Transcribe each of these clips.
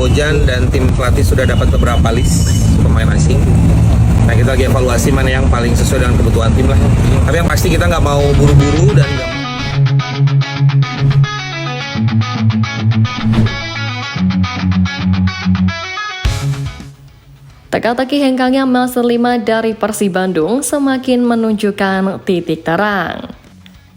Bojan dan tim pelatih sudah dapat beberapa list pemain asing. Nah, kita lagi evaluasi mana yang paling sesuai dengan kebutuhan tim lah. Tapi yang pasti kita nggak mau buru-buru dan nggak. Teka-teki hengkangnya Melson 5 dari Persib Bandung semakin menunjukkan titik terang.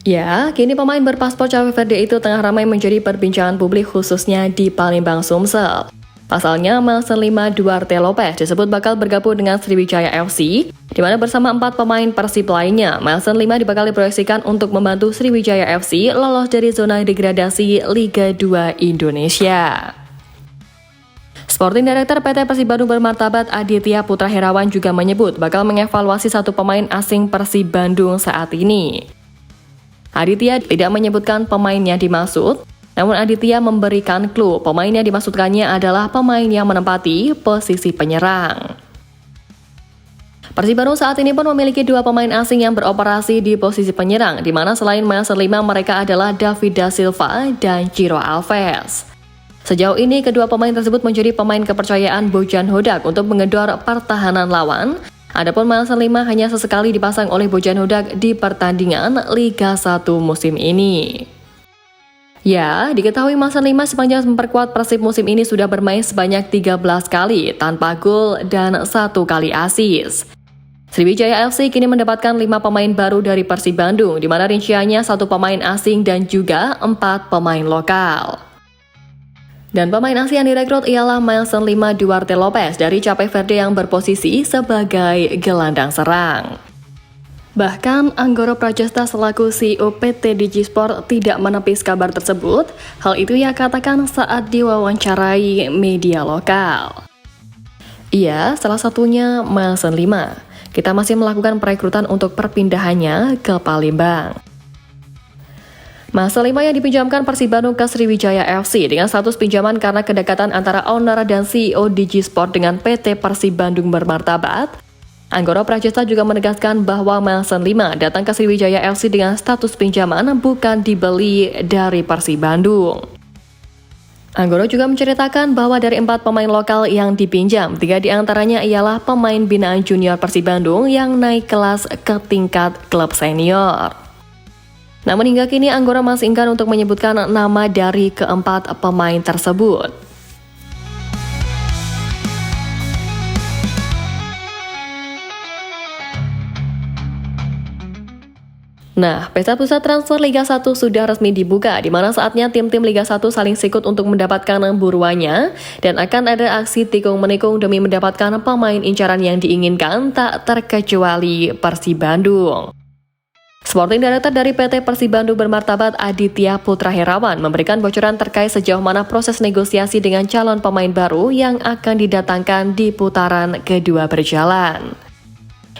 Ya, kini pemain berpaspor Cape Verde itu tengah ramai menjadi perbincangan publik khususnya di Palembang, Sumsel. Pasalnya, Melson 5 Duarte Lopez disebut bakal bergabung dengan Sriwijaya FC, di mana bersama 4 pemain Persib lainnya, Melson 5 bakal diproyeksikan untuk membantu Sriwijaya FC lolos dari zona degradasi Liga 2 Indonesia. Sporting Director PT Persib Bandung bermartabat Aditya Putra Herawan juga menyebut bakal mengevaluasi satu pemain asing Persib Bandung saat ini. Aditya tidak menyebutkan pemain yang dimaksud, namun Aditya memberikan clue pemain yang dimaksudkannya adalah pemain yang menempati posisi penyerang. Persib Bandung saat ini pun memiliki 2 pemain asing yang beroperasi di posisi penyerang, di mana selain Melson 5 mereka adalah David Da Silva dan Ciro Alves. Sejauh ini, kedua pemain tersebut menjadi pemain kepercayaan Bojan Hodak untuk menggedor pertahanan lawan. Adapun Melson 5 hanya sesekali dipasang oleh Bojan Hodak di pertandingan Liga 1 musim ini. Ya, diketahui Melson 5 sepanjang memperkuat Persib musim ini sudah bermain sebanyak 13 kali tanpa gol dan 1 kali assist. Sriwijaya FC kini mendapatkan 5 pemain baru dari Persib Bandung, di mana rinciannya 1 pemain asing dan juga 4 pemain lokal. Dan pemain asing yang direkrut ialah Melson 5 Duarte Lopez dari Cape Verde yang berposisi sebagai gelandang serang. Bahkan, Anggoro Prajesta selaku CEO PT Digisport tidak menepis kabar tersebut. Hal itu ia katakan saat diwawancarai media lokal. Iya, salah satunya Melson 5. Kita masih melakukan perekrutan untuk perpindahannya ke Palembang. Melson 5 yang dipinjamkan Persib Bandung ke Sriwijaya FC dengan status pinjaman karena kedekatan antara owner dan CEO Digisport dengan PT Persib Bandung bermartabat. Anggoro Prajesta juga menegaskan bahwa Melson 5 datang ke Sriwijaya FC dengan status pinjaman bukan dibeli dari Persib Bandung. Anggoro juga menceritakan bahwa dari 4 pemain lokal yang dipinjam, 3 diantaranya ialah pemain binaan junior Persib Bandung yang naik kelas ke tingkat klub senior. Namun hingga kini Anggoro masih enggan untuk menyebutkan nama dari keempat pemain tersebut. Nah, pesta pusat transfer Liga 1 sudah resmi dibuka, di mana saatnya tim-tim Liga 1 saling sikut untuk mendapatkan buruannya, dan akan ada aksi tikung-menikung demi mendapatkan pemain incaran yang diinginkan tak terkecuali Persib Bandung. Sporting Director dari PT Persib Bandung bermartabat Aditya Putra Herawan memberikan bocoran terkait sejauh mana proses negosiasi dengan calon pemain baru yang akan didatangkan di putaran kedua berjalan.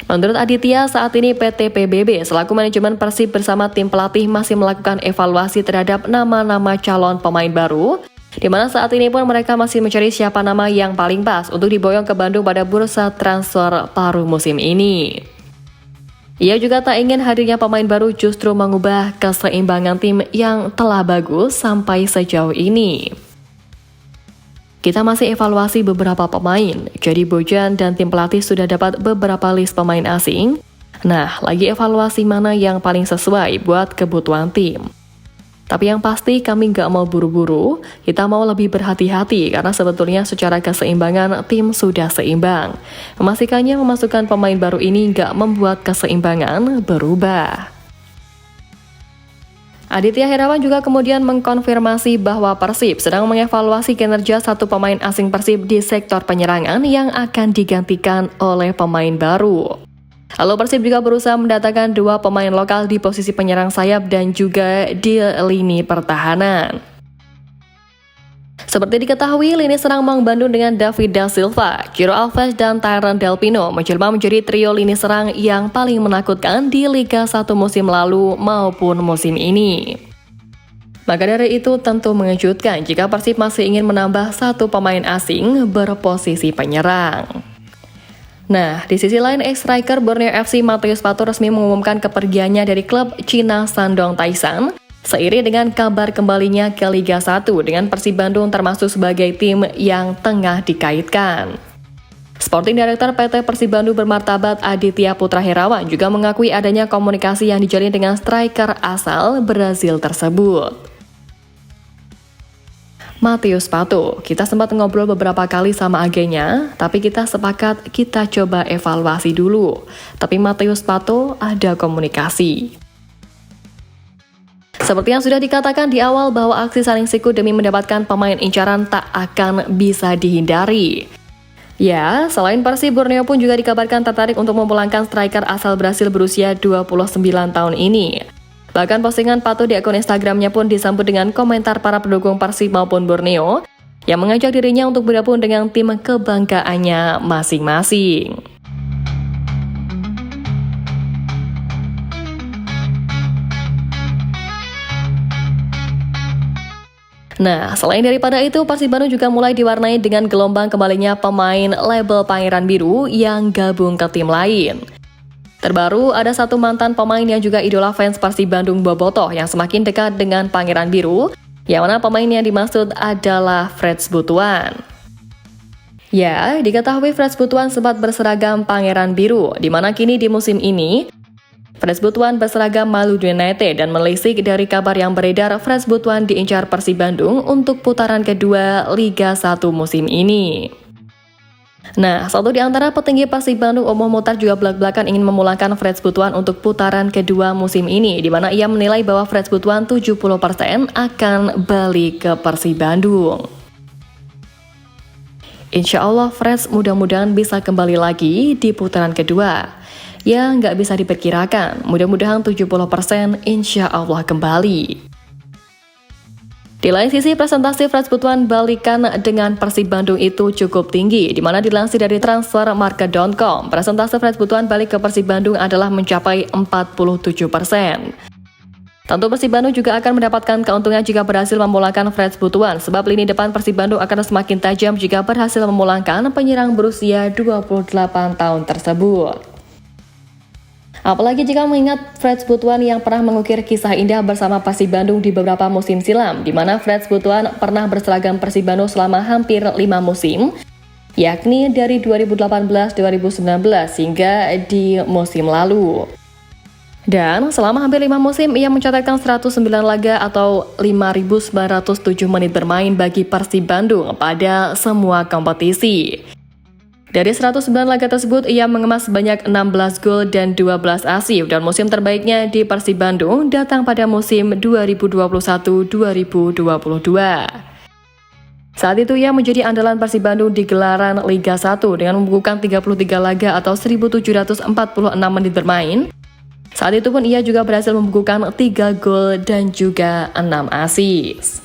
Menurut Aditya, saat ini PT PBB selaku manajemen Persib bersama tim pelatih masih melakukan evaluasi terhadap nama-nama calon pemain baru, di mana saat ini pun mereka masih mencari siapa nama yang paling pas untuk diboyong ke Bandung pada bursa transfer paruh musim ini. Ia juga tak ingin hadirnya pemain baru justru mengubah keseimbangan tim yang telah bagus sampai sejauh ini. Kita masih evaluasi beberapa pemain, jadi Bojan dan tim pelatih sudah dapat beberapa list pemain asing. Nah, lagi evaluasi mana yang paling sesuai buat kebutuhan tim. Tapi yang pasti kami nggak mau buru-buru, kita mau lebih berhati-hati karena sebetulnya secara keseimbangan tim sudah seimbang. Memastikannya memasukkan pemain baru ini nggak membuat keseimbangan berubah. Aditya Herawan juga kemudian mengkonfirmasi bahwa Persib sedang mengevaluasi kinerja satu pemain asing Persib di sektor penyerangan yang akan digantikan oleh pemain baru. Lalu Persib juga berusaha mendatangkan 2 pemain lokal di posisi penyerang sayap dan juga di lini pertahanan. Seperti diketahui, lini serang Maung Bandung dengan David Da Silva, Ciro Alves, dan Tyron Delpino menjelma menjadi trio lini serang yang paling menakutkan di Liga 1 musim lalu maupun musim ini. Maka dari itu tentu mengejutkan jika Persib masih ingin menambah 1 pemain asing berposisi penyerang. Nah, di sisi lain, ex-striker Borneo FC Matius Pato resmi mengumumkan kepergiannya dari klub Cina Shandong Taishan Seiring dengan kabar kembalinya ke Liga 1 dengan Persib Bandung termasuk sebagai tim yang tengah dikaitkan. Sporting Director PT Persib Bandung bermartabat Aditya Putra Herawan juga mengakui adanya komunikasi yang dijalin dengan striker asal Brazil tersebut. Matheus Pato, kita sempat ngobrol beberapa kali sama agennya, tapi kita sepakat kita coba evaluasi dulu. Tapi Matheus Pato ada komunikasi. Seperti yang sudah dikatakan di awal bahwa aksi saling siku demi mendapatkan pemain incaran tak akan bisa dihindari. Ya, selain Persib, Borneo pun juga dikabarkan tertarik untuk memulangkan striker asal Brasil berusia 29 tahun ini. Bahkan postingan Pato di akun Instagramnya pun disambut dengan komentar para pendukung Persib maupun Borneo yang mengajak dirinya untuk bergabung dengan tim kebanggaannya masing-masing. Nah, selain daripada itu, Persib Bandung juga mulai diwarnai dengan gelombang kembalinya pemain label Pangeran Biru yang gabung ke tim lain. Terbaru, ada satu mantan pemain yang juga idola fans Persib Bandung Bobotoh yang semakin dekat dengan Pangeran Biru, yang mana pemain yang dimaksud adalah Freds Butuan. Ya, diketahui Freds Butuan sempat berseragam Pangeran Biru, di mana kini di musim ini, Freds Butuan berseragam Maluku United dan menelisik dari kabar yang beredar Freds Butuan diincar Persib Bandung untuk putaran kedua Liga 1 musim ini. Nah, satu di antara petinggi Persib Bandung, Omoh Muhtar, juga belak-belakan ingin memulangkan Freds Butuan untuk putaran kedua musim ini, di mana ia menilai bahwa Freds Butuan 70% akan balik ke Persib Bandung. Insya Allah Freds mudah-mudahan bisa kembali lagi di putaran kedua. Ya, nggak bisa diperkirakan, mudah-mudahan 70% insya Allah kembali. Di lain sisi, presentasi Freds Butuan balikan dengan Persib Bandung itu cukup tinggi, di mana dilansir dari transfermarket.com, presentasi Freds Butuan balik ke Persib Bandung adalah mencapai 47%. Tentu Persib Bandung juga akan mendapatkan keuntungan jika berhasil memulangkan Freds Butuan, sebab lini depan Persib Bandung akan semakin tajam jika berhasil memulangkan penyerang berusia 28 tahun tersebut. Apalagi jika mengingat Freds Butuan yang pernah mengukir kisah indah bersama Persib Bandung di beberapa musim silam, di mana Freds Butuan pernah berseragam Persib Bandung selama hampir 5 musim, yakni dari 2018-2019 hingga di musim lalu. Dan selama hampir 5 musim, ia mencatatkan 109 laga atau 5.907 menit bermain bagi Persib Bandung pada semua kompetisi. Dari 109 laga tersebut, ia mengemas sebanyak 16 gol dan 12 assist, dan musim terbaiknya di Persib Bandung datang pada musim 2021-2022. Saat itu ia menjadi andalan Persib Bandung di gelaran Liga 1 dengan membukukan 33 laga atau 1.746 menit bermain. Saat itu pun ia juga berhasil membukukan 3 gol dan juga 6 assist.